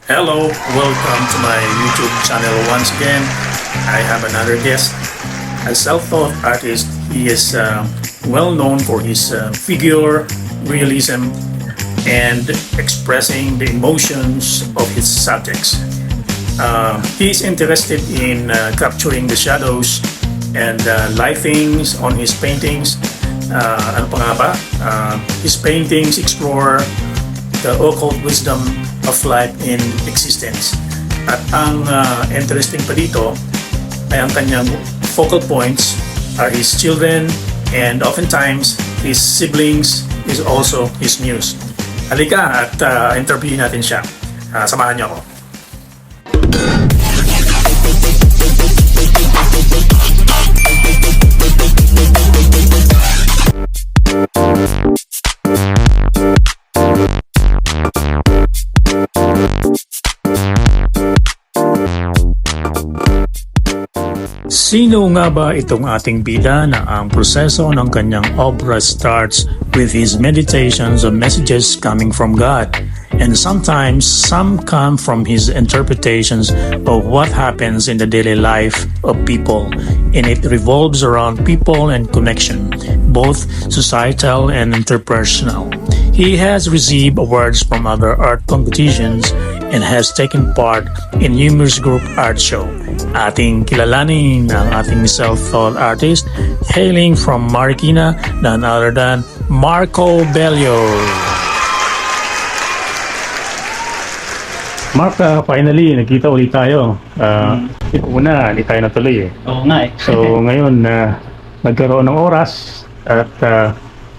Hello, welcome to my YouTube channel once again. I have another guest. A self-taught artist, he is well known for his figure, realism, and expressing the emotions of his subjects. He is interested in capturing the shadows and lightings on his paintings. Ano pa nga ba? His paintings explore the occult wisdom of life in existence. At ang interesting pa dito ay ang kanyang focal points are his children and oftentimes his siblings is also his muse. Halika at interview natin siya. Samahan niyo ako. Sino nga ba itong ating bida na ang proseso ng kanyang obra starts with his meditations on messages coming from God, and sometimes some come from his interpretations of what happens in the daily life of people, and it revolves around people and connection, both societal and interpersonal. He has received awards from other art competitions and has taken part in numerous group art show. Ating kilalanin ang ating self-taught artist hailing from Marikina, none other than Marco Bello. Mark, finally, nagkita ulit tayo. Una, hindi tayo natuloy eh. Oo nga eh. So ngayon, nagkaroon ng oras at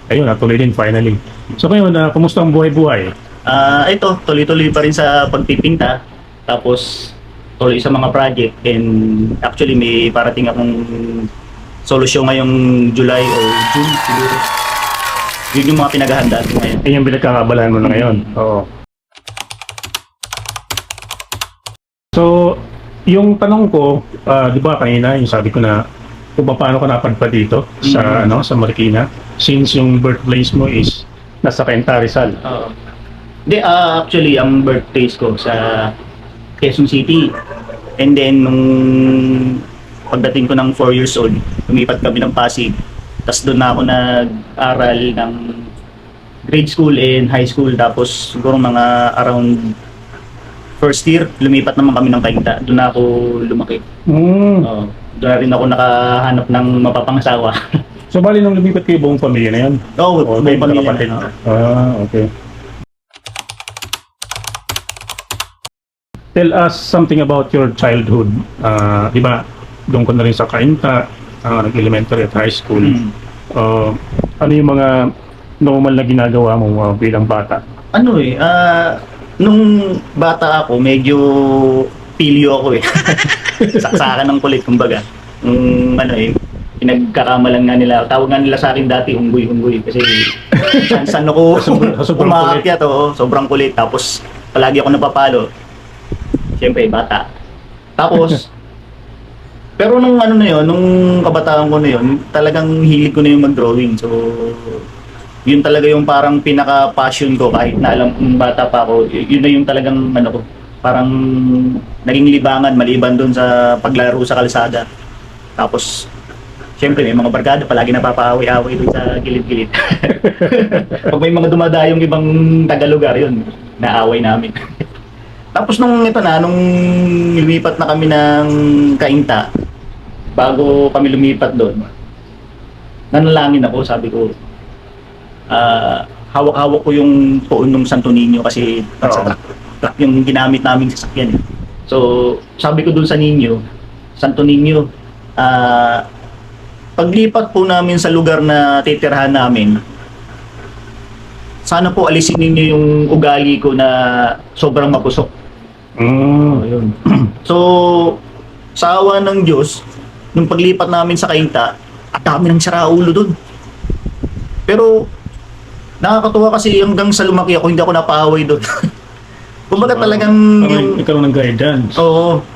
ayun, natuloy din finally. So ngayon, kumusta ang buhay-buhay? Ito, tuloy-tuloy pa rin sa pagpipinta. Tapos, tuloy sa mga project. And actually, may parating akong solusyon ngayong July o June siguro. Yun yung mga pinaghahanda ko ngayon. Yan yung pinagkakabalaan mo na ngayon. Oo. So, yung tanong ko, di ba kanina, yung sabi ko na kung paano ka napadpad dito sa sa Marikina, since yung birthplace mo is nasa Cainta, Rizal. Hindi, actually, ang birthplace ko sa Quezon City. And then, nung pagdating ko ng 4 years old, lumipat kami ng Pasig. Tapos doon na ako nag-aral ng grade school and high school. Tapos siguro mga around first year, lumipat naman kami ng Cainta. Doon na ako lumaki. Doon na rin ako nakahanap ng mapapangasawa. So, bali nung lumipat kayo buong pamilya na yan? Oo, buong pamilya na. Okay. Tell us something about your childhood. Di ba, doon ko na rin sa Cainta, nag-elementary at high school. Ano yung mga normal na ginagawa mo bilang bata? Nung bata ako, medyo pilyo ako eh. Saksakan ng kulit, kumbaga. Pinagkakamalan nga nila. Tawag nga nila sa akin dati, unggoy-unggoy. Kasi saan ako umaakyat, sobrang kulit. Tapos palagi ako napapalo. Siyempre, bata. Tapos, pero nung nung kabataan ko na yun, talagang hilig ko na yung mag-drawing. So, yun talaga yung parang pinaka-passion ko kahit na alam kung bata pa ako. Yun na yung talagang parang naging libangan maliban doon sa paglaro sa kalsada. Tapos, siyempre may mga barkada palagi napapaaway-away doon sa gilid-gilid. Pag may mga dumadayong ibang taga-lugar yun, naaway namin. Tapos nung lumipat na kami ng Cainta, bago kami lumipat doon, nanalangin ako, sabi ko, hawak-hawak ko yung poon ng Santo Niño kasi truck yung ginamit naming sasakyan. So, sabi ko doon sa Niño, Santo Niño, paglipat po namin sa lugar na titirhan namin, sana po alisin ninyo yung ugali ko na sobrang mapusok. Yun. So, sa awa ng Diyos, nung paglipat namin sa Cainta, at dami ng saraulo doon. Pero, nakakatuwa kasi hanggang sa lumaki ako, hindi ako napaaway doon. Kumbaga talagang yung... Ikaw ng guidance. Oo.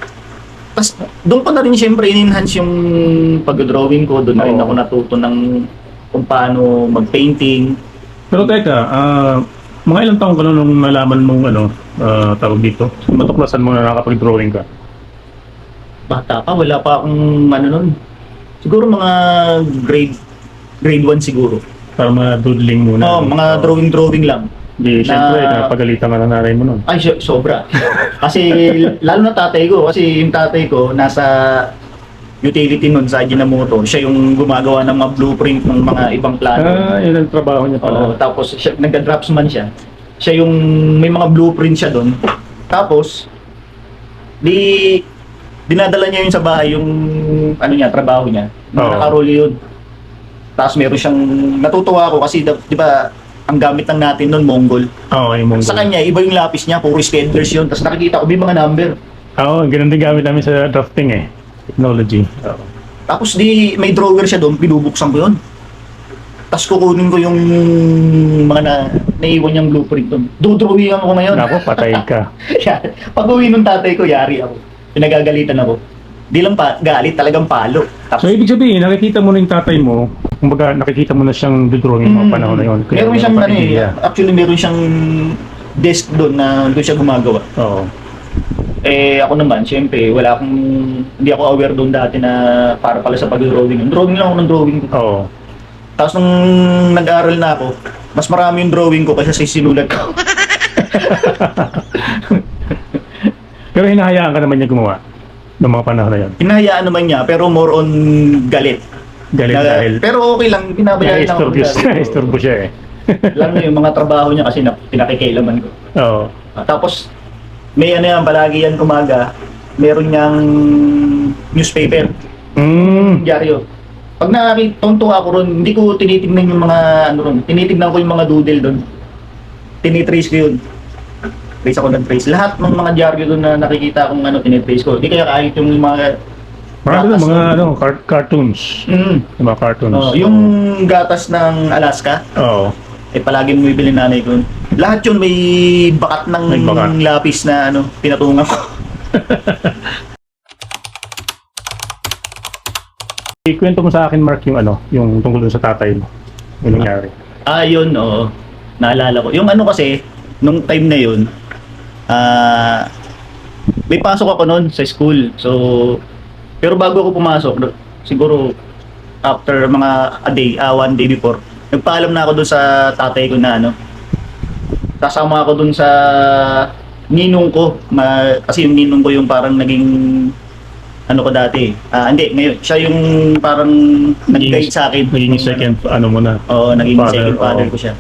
Tapos, doon pa na rin siyempre in-enhance yung pag-drawing ko. Doon na rin ako natuto ng kung paano mag-painting. Pero teka, Mga ilang taong ka nung nalaman mong tawag dito? Matuklasan mo na nakapag-drawing ka? Bata pa, wala pa akong ano nun. Siguro mga grade 1 siguro. Para mga doodling muna. Oo, mga drawing lang. Di, syempre, napagalitan ka ng nanay mo nun. Ay, sobra. Kasi lalo na tatay ko, kasi yung tatay ko nasa utility nun sa Ajinomoto. Siya yung gumagawa ng mga blueprint ng mga ibang plano. Yun ang trabaho niya pala. Oo, tapos siya, nagda-draftsman siya. Siya yung may mga blueprint siya doon. Tapos dinadala niya yun sa bahay yung ano niya, trabaho niya. Oo. Nakaroli yun. Tapos meron siyang natutuwa ako kasi di ba ang gamit lang natin noon Mongol. Oo, yung Mongol. Sa kanya iba yung lapis niya, puro schedulers yun. Tapos nakikita ko may mga number. Oo, ganun din gamit namin sa drafting eh. Technology. Oo. Tapos may drawer siya doon, binubuksan ko yun. Tapos kukunin ko yung mga naiwan niyang blueprint doon. Dudrawingan ko ngayon. Nako, patay ka. Pag uwi ng tatay ko, yari ako. Pinagagalitan ako. Di lang galit, talagang palo. So, Tapos, ibig sabihin, nakikita mo na yung tatay mo, kumbaga nakikita mo na siyang drawing mga panahon na yun. Kaya meron siyang meron pa idea. actually meron siyang desk doon na doon siya gumagawa. Oo. Eh ako naman, syempre, hindi ako aware doon dati na para pala sa pag-drawing. Drawing lang ako ng drawing. Oo. Tapos nung nag-aaral na ako, mas marami yung drawing ko kaysa sa sinulat ko. Pero hinahayaan ka naman niya gumawa ng mga panahon na yun. Hinahayaan naman niya, pero more on galit. Galit dahil Pero okay lang, binabayaan lang ako. istorbo siya eh. Lang na yung mga trabaho niya kasi pinakikailaman ko. Oo. Tapos, may ano yan, palagi yan umaga, meron niyang newspaper, dyaryo. Pag nakakita ako ron, hindi ko tinitignan yung mga ano ron, tinitignan ko yung mga doodle doon. Tinitrace ko yun. Trace ako ng-trace. Lahat ng mga dyaryo doon na nakikita kong tinitrace ko. Hindi kaya kahit yung mga Marami na gatas mga ng- cartoons. Yung mga cartoons. yung gatas ng Alaska, Oo. palagi mo bibili nanay ko. Lahat yun may bakat ng May bakat. lapis na pinatungan ko. Ikwento mo sa akin, Mark, yung yung tungkol dun sa tatay mo. Yung nangyari. Yun, oo. Naalala ko. Yung kasi, nung time na yun, may pasok ako noon sa school. So, pero bago ako pumasok, siguro after mga one day before, nagpaalam na ako dun sa tatay ko na sasama ako dun sa ninong ko. Kasi yung ninong ko yung parang naging ko dati. Hindi, ngayon, siya yung parang nag-guide sa akin. Naging second, mo na. Oo, naging Father, second father oo. ko siya.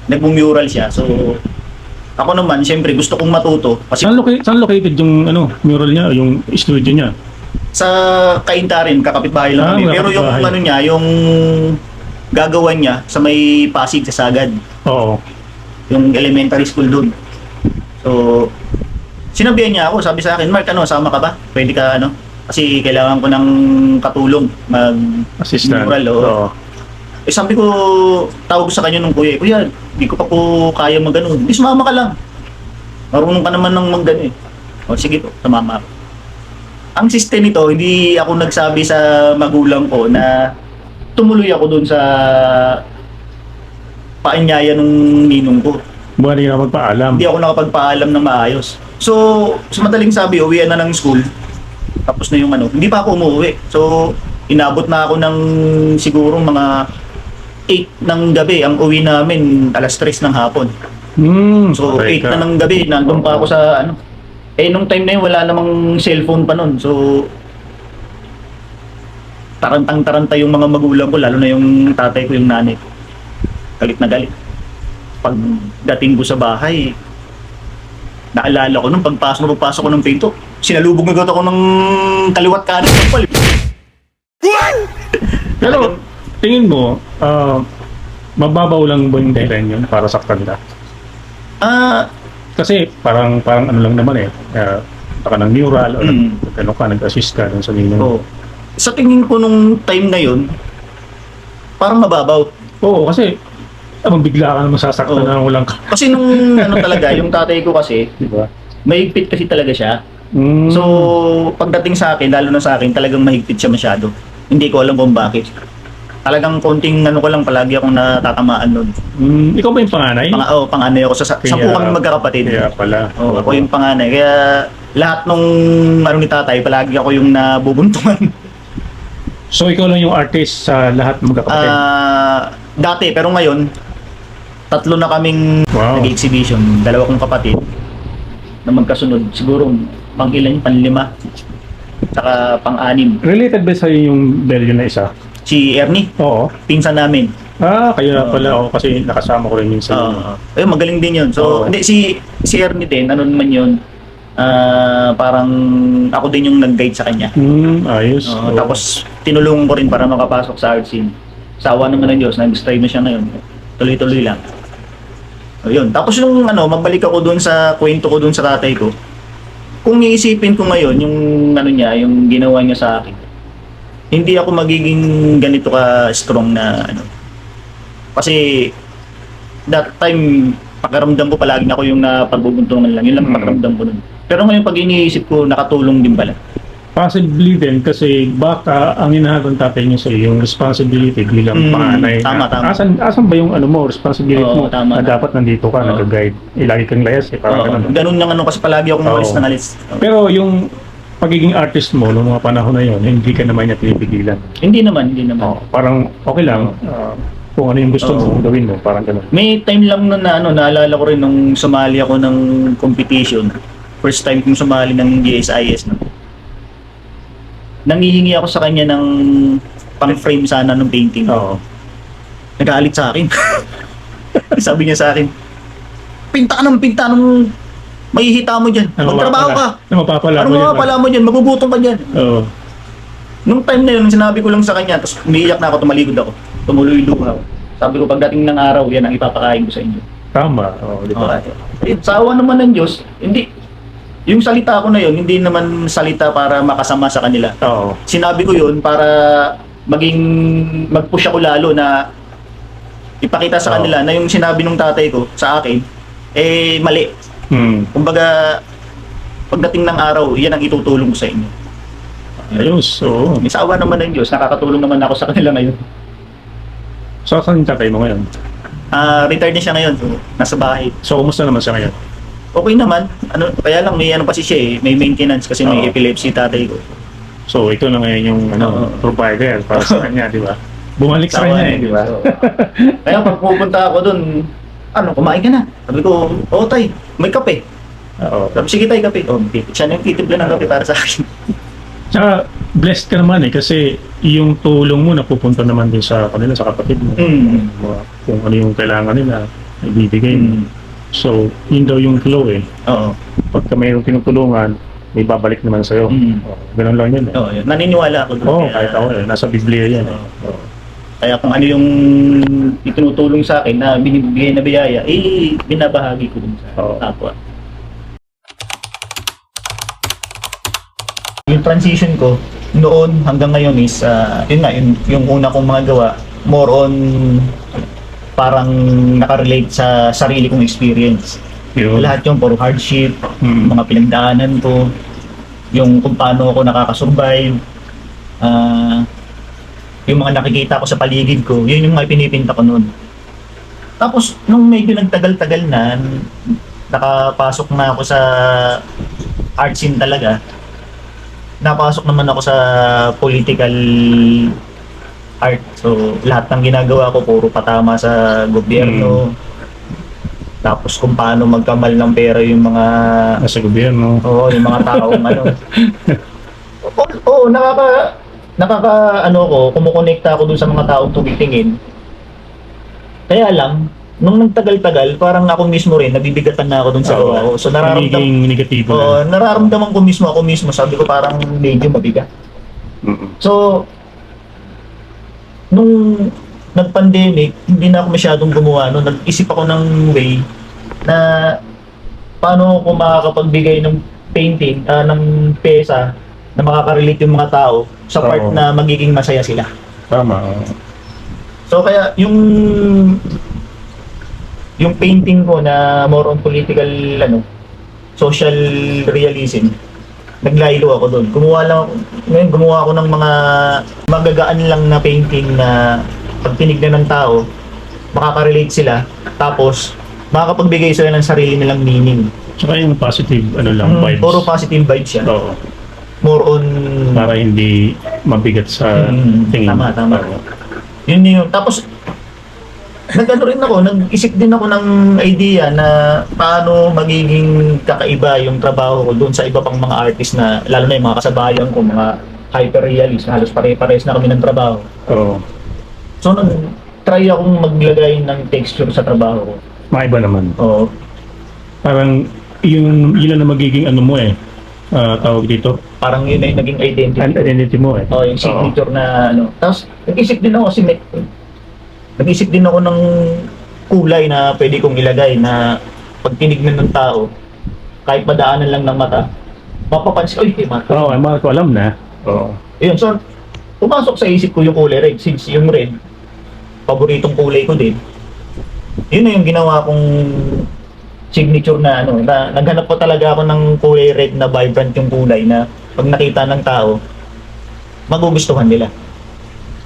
Nagmumural siya. So, ako naman, siyempre, gusto kong matuto. Kasi Saan located yung mural niya, yung studio niya? sa Kaintarin, kakapitbahay lang kami. Pero yung kakapitbahay. niya, yung gagawan niya sa may Pasig sa Sagad. Oo. Yung elementary school doon. So, sinabihan niya ako, sabi sa akin, Mark, sama ka ba? Pwede ka, kasi kailangan ko ng katulong Assistant. mural. Oo. Sabi ko, tawag ko sa kanya nung kuya, hindi ko pa po kaya mag-ano. Di, sumama ka lang. Marunong ka naman ng mag-ano eh. O sige po, sumama ako. Ang system nito, hindi ako nagsabi sa magulang ko na tumuloy ako dun sa paanyaya ng ninong ko. Buwan na magpaalam. Hindi ako nakapagpaalam ng maayos. So, sa madaling sabi, uwian na ng school. Tapos na yung hindi pa ako umuwi. So, inabot na ako ng siguro mga 8 ng gabi. Ang uwi namin, alas 3 ng hapon. So, 8 na ng gabi, nandun pa ako sa nung time na yun, wala namang cellphone pa nun. So, tarantang-taranta yung mga magulang ko, lalo na yung tatay ko, yung nanay ko. Galit na galit. Pag dating ko sa bahay, naalala ko nung pagpasok ko ng pinto, sinalubog na ako ng kaliwat kanan ng pal. Pero, tingin mo, mababaw lang ba yung dahilan yun para saktan ka? Kasi parang ano lang naman baka ng mural o nag-assist ka dun sa ninyo. Oo. Sa tingin ko nung time na yun, parang mababaw. Oo, kasi bigla ka naman sasaktan Oo. na walang Kasi nung talaga, yung tatay ko kasi, di ba? mahigpit kasi talaga siya. Mm. So, pagdating sa akin, lalo na sa akin, talagang mahigpit siya masyado. Hindi ko alam kung bakit. Talagang konting ano ko lang, palagi akong natatamaan nun. Ikaw ba yung panganay? Panganay ako. Sampu kami magkakapatid. Kaya pala. Oo, ako yung panganay. Kaya lahat nung ano ni tatay, palagi ako yung nabubuntungan. So ikaw lang yung artist sa lahat ng magkakapatid? Dati, pero ngayon, 3 na kaming Wow. nag-exhibition. 2 kong kapatid na magkasunod. Siguro pang ilan, pang 5. Saka pang 6. Related ba sa'yo yung Belyo na isa? Si Ernie, Oo. pinsan namin. Kaya pala ako kasi nakasama ko rin minsan. Ayun, magaling din yun. So, Oo. hindi, si Ernie din, ano naman yun, parang ako din yung nag-guide sa kanya. Ayos. Oo. Tapos, tinulungan ko rin para makapasok sa art scene. Sa awa naman ng Diyos, nag-strive na siya ngayon. Tuloy-tuloy lang. Ayun. Tapos yung mabalik ako doon sa kwento ko doon sa tatay ko. Kung iisipin ko ngayon, yung ano niya, yung ginawa niya sa akin, hindi ako magiging ganito ka strong na ano. Kasi that time, pakiramdam ko palagi na ako yung napagbubuntungan lang. Yun lang pakiramdam ko nun. Pero ngayon pag iniisip ko, nakatulong din pala. Possibly din kasi baka ang hinahabang tatay niya sa iyo, yung responsibility bilang panganay. Tama. Asan ba yung ano mo, responsibility mo? Tama. Na dapat nandito ka, nag-guide. Lagi kang layas parang ganun. Ganun yung ano kasi palagi akong alis ng alis. Pero yung pagiging artist mo noong mga panahon na yun, hindi ka naman niya pinipigilan. Hindi naman. Parang okay lang, kung ano yung gusto mo, gawin mo, parang ganun. May time lang na naalala ko rin nung sumali ako ng competition. First time kong sumali ng GSIS. Nangihingi ako sa kanya ng pang-frame sana ng painting. Nag-aalit sa akin. Sabi niya sa akin, pinta ng mahihita mo dyan. Magtrabaho ka. Ano mapapala mo dyan? Magugutom ka dyan. Oo. Nung time na yun, sinabi ko lang sa kanya, tapos umiiyak na ako, tumaligod ako. Tumuloy luha. Sabi ko, pagdating ng araw, yan ang ipapakain ko sa inyo. Tama. Di ba? Sa awa naman ng Diyos, hindi. Yung salita ko na yun, hindi naman salita para makasama sa kanila. Oo. Sinabi ko yun para mag-push ako lalo na ipakita sa kanila na yung sinabi ng tatay ko sa akin, mali. Kumbaga, pagdating ng araw, yan ang itutulong ko sa inyo. Ayos, oo. Sa awa naman ng Diyos, nakakatulong naman ako sa kanila ngayon. So, saan yung tatay mo ngayon? Retired na siya ngayon, so, nasa bahay. So, kumusta naman siya ngayon? Okay naman, kaya lang may pa siya may maintenance kasi may epilepsy tatay ko. So, ito na ngayon yung provider para sa kanya, di ba? Bumalik sa kanya di ba? Kaya pag pupunta ako doon, kumain ka na. Sabi ko, tay, may kape. Sabi, sige tay, kape. Siya na yung titipla ng kape para sa akin. Tsaka, blessed ka naman kasi yung tulong mo napupunta naman din sa kanila, sa kapatid mo. Kung ano yung kailangan nila, ibibigay mo. So, yun daw yung flow Pagka mayroong tinutulungan, may babalik naman sa'yo. Ganun lang yun Naniniwala ako doon. Kahit ako nasa Biblia yan Kaya kung ano yung itinutulong sa akin na binibigay na biyaya, binabahagi ko dun sa kapwa. Yung transition ko, noon hanggang ngayon is, yung una kong mga gawa, more on parang nakarelate sa sarili kong experience. Lahat yung puro hardship, mga pinagdaanan ko, yung kung paano ako nakakasurvive, yung mga nakikita ko sa paligid ko, yun yung mga pinipinta ko noon. Tapos, nung medyo nagtagal-tagal na, nakapasok na ako sa art scene talaga, napasok naman ako sa political art. So, lahat ng ginagawa ko, puro patama sa gobyerno. Tapos kung paano magkamal ng pera yung mga... Nasa gobyerno. Yung mga taong kumukonekta ako dun sa mga taong tumitingin. Kaya lang, nung nagtagal-tagal, parang ako mismo rin, nabibigatan na ako dun sa gawa ko. So, negatibo nararamdaman ko mismo, sabi ko parang medyo mabigat. So, nung nag-pandemic, hindi na ako masyadong gumawa. Nag-isip ako ng way na paano ako makakapagbigay ng painting, ng pesa na makakarelate yung mga tao sa part na magiging masaya sila. Tama. So kaya yung painting ko na more on political social realism, naglaylo ako doon. Gumawa ako ng mga magagaan lang na painting na pag tinignan ng tao, makaka-relate sila, tapos makakapagbigay sila ng sarili nilang meaning. Tsaka yung positive, ano lang, vibes. Puro positive vibes yan. Oo. More on... Para hindi mabigat sa tingin. Tama. Oo. Yun yun. Tapos, nag-isip din ako ng idea na paano magiging kakaiba yung trabaho ko doon sa iba pang mga artist na, lalo na yung mga kasabayan ko, mga hyper-realist, halos pare-pares na kami ng trabaho. Oo. So, nag-try akong maglagay ng texture sa trabaho ko. Maiba naman. Oo. Parang yun lang na magiging ano mo tawag dito, Parang yun na yung naging identity. identity mo eh. Yung signature na ano. Tapos, nag-isip din ako ng kulay na pwede kong ilagay na pag tinignan ng tao, kahit madaanan lang ng mata, mapapansin, oy, mata. Oo, ay mga ko alam na. Oo. Yun, so, pumasok sa isip ko yung kulay red. Since yung red, paboritong kulay ko din. Yun na yung ginawa kong signature na ano, na naghanap ko talaga ako ng kulay red na vibrant yung kulay na pag nakita ng tao, magugustuhan nila.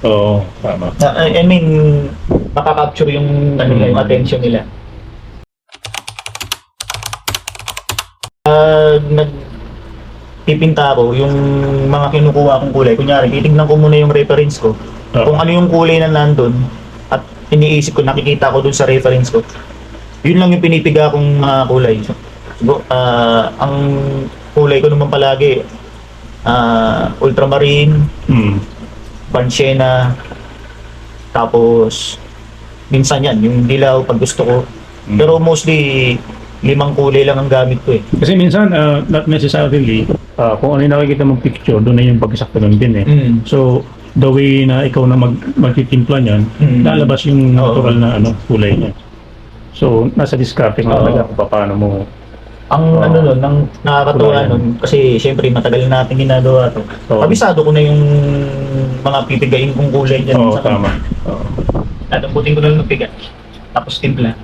Oo, tama. I mean, makaka-capture yung, yung attention nila. Nagpipinta ako, yung mga kinukuha kong kulay. Kunyari, titignan ko muna yung reference ko. Kung ano yung kulay na nandun, at iniisip ko, nakikita ko dun sa reference ko, yun lang yung pinipiga kong mga kulay. Ang kulay ko naman palagi, ultramarine, Banshena, tapos minsan yan, yung dilaw pag gusto ko. Pero mostly 5 kulay lang ang gamit ko eh. Kasi minsan, not necessarily, kung ano yung nakikita mong picture, doon na yung pagsakto nun din eh. So, the way na ikaw na magtitimpla niyan, lalabas yung natural na kulay niya. So, nasa discarding na talaga kung paano mo. Ang ang nakakatuwa nun, kasi syempre matagal na natin ginagawa to. Kabisado ko na yung mga pipigain kong kulay dyan. Oo, tama. Tatamputin ko na lang ng piga. Tapos timpla.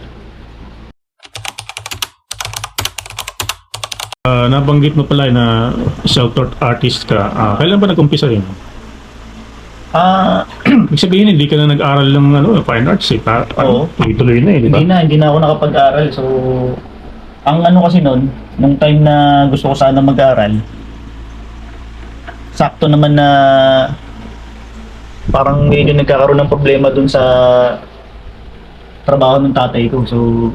Nabanggit mo pala na self-taught artist ka. Kailan ba nag-umpisa yun? Ibig sabihin, hindi ka na nag-aral ng fine arts eh. Oo. Tuloy-tuloy na eh, di ba? Hindi na ako nakapag-aral. So, ang kasi nun, nung time na gusto ko sana mag-aral, sakto naman na parang medyo nagkakaroon ng problema dun sa trabaho ng tatay ko. So,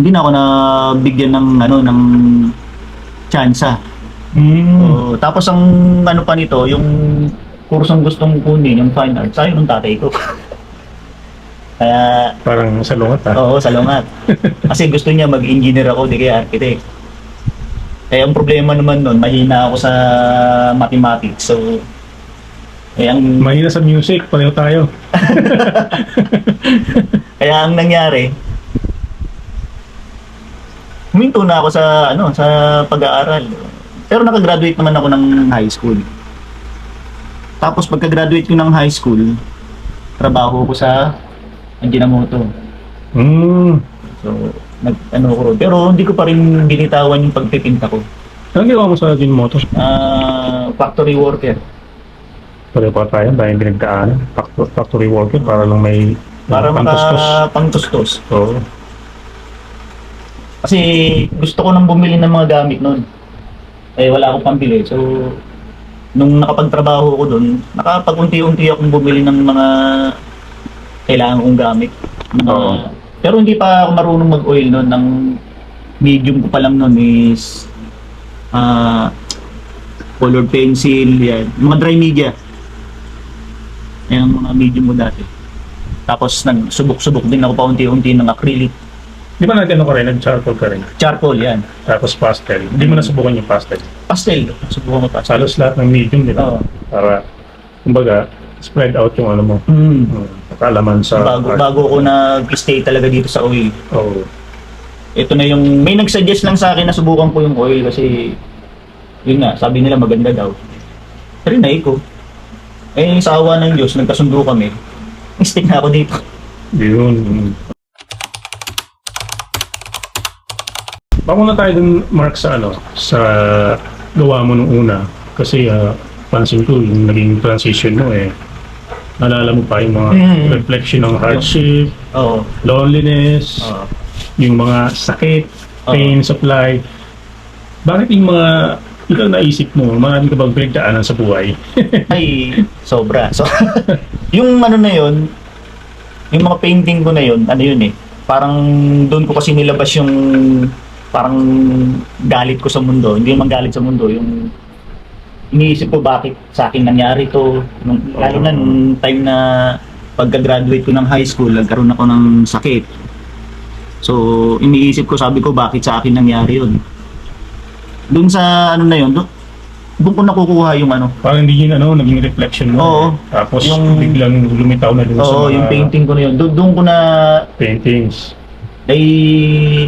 hindi na ako nabigyan ng tsansa. So, tapos ang pa nito, yung kursong gustong kunin, yung fine arts, ayaw ng tatay ko. Kaya, Parang salungat oo, salungat. Kasi gusto niya mag-engineer ako, di kaya architect. Kaya ang problema naman nun, mahina ako sa mathematics. So, Mahina sa music, pareho tayo. kaya ang nangyari, huminto na ako sa pag-aaral. Pero nakagraduate naman ako ng high school. Tapos pagka-graduate ko ng high school, trabaho ko sa Ajinomoto. So, ko ron. Pero hindi ko pa rin binitawan yung pagpipinta ko. Anong ginawa mo sa Ajinomoto? Factory worker. Pareho pa tayo, dahil pinagdaanan. Factory worker para lang may Para pangtustos. pangtustos. Oo. Kasi gusto ko nang bumili ng mga gamit noon. Eh wala akong pambili. So, nung nakapagtrabaho ko doon, nakapag-unti-unti akong bumili ng mga kailangan kong gamit. Pero hindi pa ako marunong mag-oil noon. Ang medium ko pa lang noon is colored pencil, yan. Mga dry media. Yan ang mga medium mo dati. Tapos nagsubok-subok din ako pa unti-unti ng acrylic. Di ba ka rin? Nag-charcoal ka rin? Charcoal, yan. Tapos pastel. Hindi mo nasubukan yung pastel. Pastel. Subukan mo pastel. Halos lahat ng medium, di ba? Oo. Para, kumbaga, spread out yung mo. Kalaman sa Bago ko nag-stay talaga dito sa oil. Oo. Ito na yung, may nag-suggest lang sa akin na subukan ko yung oil kasi, yun nga, sabi nila maganda daw. Trinay ko. Eh, sa awa ng Diyos, nagkasundo kami. Stick na ako dito. Yun. Baka muna tayo dun, Mark, sa sa gawa mo nung una. Kasi pansin ko, yung naging transition mo naalala mo pa yung mga reflection ng hardship, Oo. loneliness, yung mga sakit, pain of life. Bakit yung mga ikaw naisip mo, marami ka bang pinagdaanan sa buhay? Ay, sobra. So, yung ano na yun, yung mga painting ko na yun, ano yun eh, parang doon ko kasi nilabas yung parang galit ko sa mundo. Hindi naman galit sa mundo, yung iniisip ko bakit sa akin nangyari to. Lalo na nung time na pagka-graduate ko ng high school, nagkaroon ako ng sakit. So, iniisip ko, sabi ko, bakit sa akin nangyari yun? Doon sa ano na yun, doon ko nakukuha yung ano. Parang hindi yun naging reflection mo. Oo. Tapos Yung- biglang lumitaw na dun sa Oo, mga yung painting ko na yun. Doon ko na paintings. ay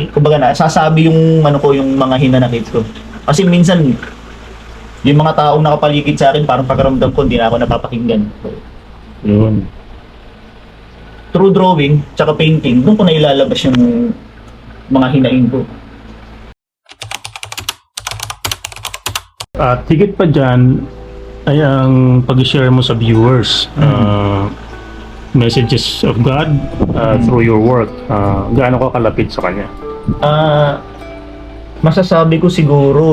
kumbaga na sasabi yung ano ko, yung mga hinanakit ko. Kasi minsan yung mga taong nakapaligid sa akin parang pakiramdam ko hindi na ako napapakinggan. Yun. Through drawing tsaka painting, doon ko na ilalabas yung mga hinaing ko. At higit pa dyan ay ang pag-share mo sa viewers. Messages of God through your work. Gaano ka kalapit sa Kanya? Masasabi ko siguro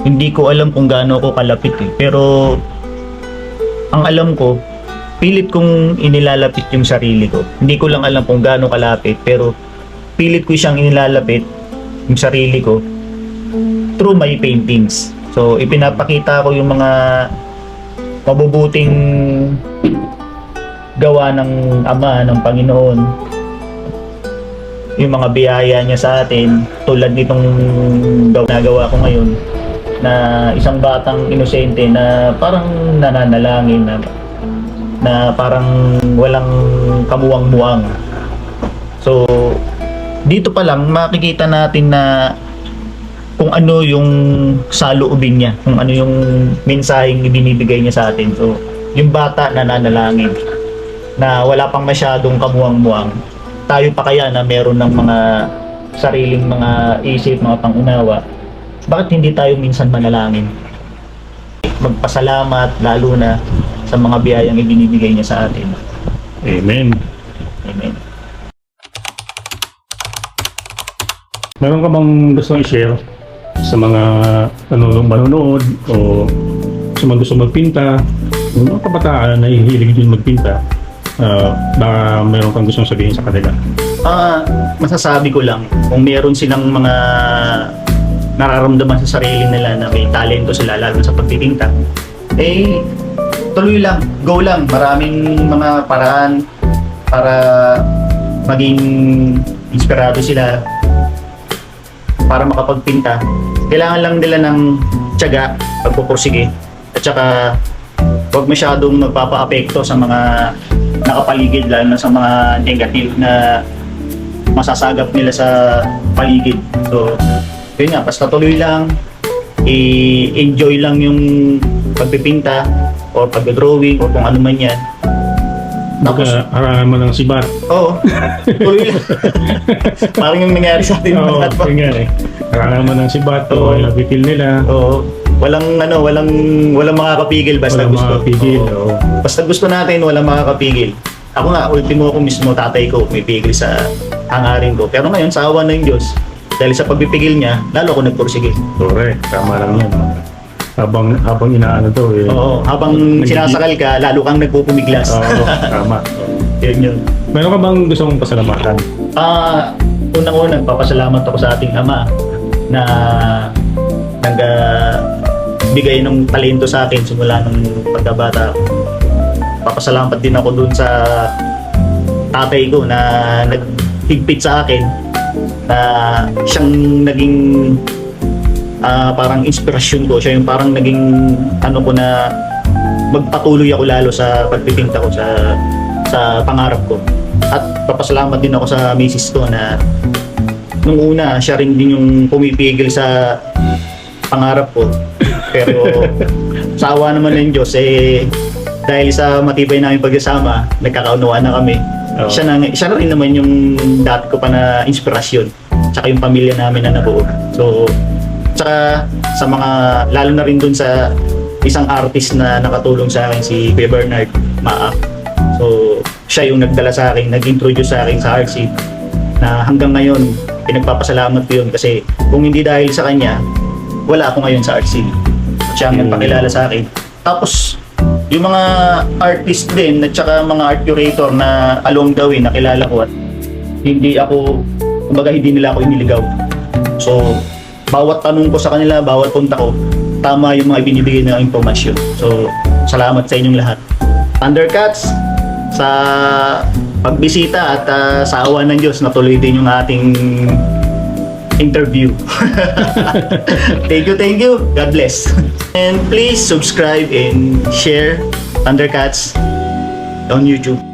hindi ko alam kung gaano ako kalapit eh. Pero ang alam ko, pilit kong inilalapit yung sarili ko. Hindi ko lang alam kung gaano kalapit, pero pilit ko siyang inilalapit yung sarili ko through my paintings. So, ipinapakita ko yung mga mabubuting gawa ng Ama, ng Panginoon. Yung mga biyaya niya sa atin, tulad nitong nagawa ko ngayon, na isang batang inosente na parang nananalangin, na parang walang kamuwang-muwang. So, dito pa lang makikita natin na kung ano yung saloobin niya, kung ano yung mensaheng ibinibigay niya sa atin. So, yung bata nananalangin na wala pang masyadong kamuwang-muwang, tayo pa kaya na meron ng mga sariling mga isip, mga pangunawa, bakit hindi tayo minsan manalangin? Magpasalamat lalo na sa mga biyayang ibinibigay niya sa atin. Amen. Amen. Meron ka bang gustong i-share sa mga manonood o sa mga gusto magpinta? Yung mga kabataan na hihilig din magpinta, baka meron kang gustong sabihin sa kanila? Masasabi ko lang, kung meron silang mga nararamdaman sa sarili nila na may talento sila, lalo sa pagtitinta, eh, tuloy lang, go lang. Maraming mga paraan para maging inspirado sila para makapagpinta. Kailangan lang nila ng tiyaga, pagpupursige, at saka huwag masyadong magpapa-apekto sa mga nakapaligid, lalo na sa mga negative na masasagap nila sa paligid. So, yun nga, basta tuloy lang, i-enjoy lang yung pagpipinta o pag-drawing o kung ano man yan. Tapos, Harangan mo ng sibat. oo, tuloy lang. Parang yung nangyari sa atin. Oo, yun nga eh. Harangan mo ng sibat, Oo. o nabitil nila. Oo. Walang makakapigil basta Walang gusto. makakapigil, Oo. oo. Basta gusto natin, walang makakapigil. Ako nga, ultimo ko mismo, tatay ko, may pigil sa hangarin ko. Pero ngayon, sa awa ng Diyos, dahil sa pagpipigil niya, lalo ako nagpursige. Correct, tama lang yan. Habang inaano to eh. Oo, habang sinasakal ka, lalo kang nagpupumiglas. Oo, tama. Yun. Meron ka bang gusto mong pasalamatan? Unang-unang, papasalamat ako sa ating Ama na nagbigay ng talento sa akin simula nung pagkabata. Papasalamat din ako dun sa tatay ko na naghigpit sa akin, na siyang naging parang inspirasyon ko. Siya yung parang naging ano ko na magpatuloy ako lalo sa pagpipinta ko sa pangarap ko. At papasalamat din ako sa misis ko na nung una siya rin din yung pumipigil sa pangarap ko. Pero sa awa naman ng Diyos dahil sa matibay namin pagkasama, nagkakaunawaan na kami. Oo. Siya na rin naman yung dati ko pa na inspirasyon, tsaka yung pamilya namin na nabuo. So, tsaka sa mga, lalo na rin dun sa isang artist na nakatulong sa akin, si Kuya Bernard. Maak. So, siya yung nagdala sa akin, nag-introduce sa akin sa RC na hanggang ngayon, pinagpapasalamat ko yun kasi kung hindi dahil sa kanya, wala ako ngayon sa RC. Siya ang nagpakilala sa akin. Tapos, yung mga artist din at saka mga art curator na along the way nakilala ko at hindi nila ako iniligaw. So, bawat tanong ko sa kanila, bawat punta ko, tama yung mga ibinibigay nilang impormasyon. So, salamat sa inyong lahat. Thundercats, sa pagbisita at sa awa ng Diyos, natuloy din yung ating interview. Thank you. God bless. And please subscribe and share Thundercats on YouTube.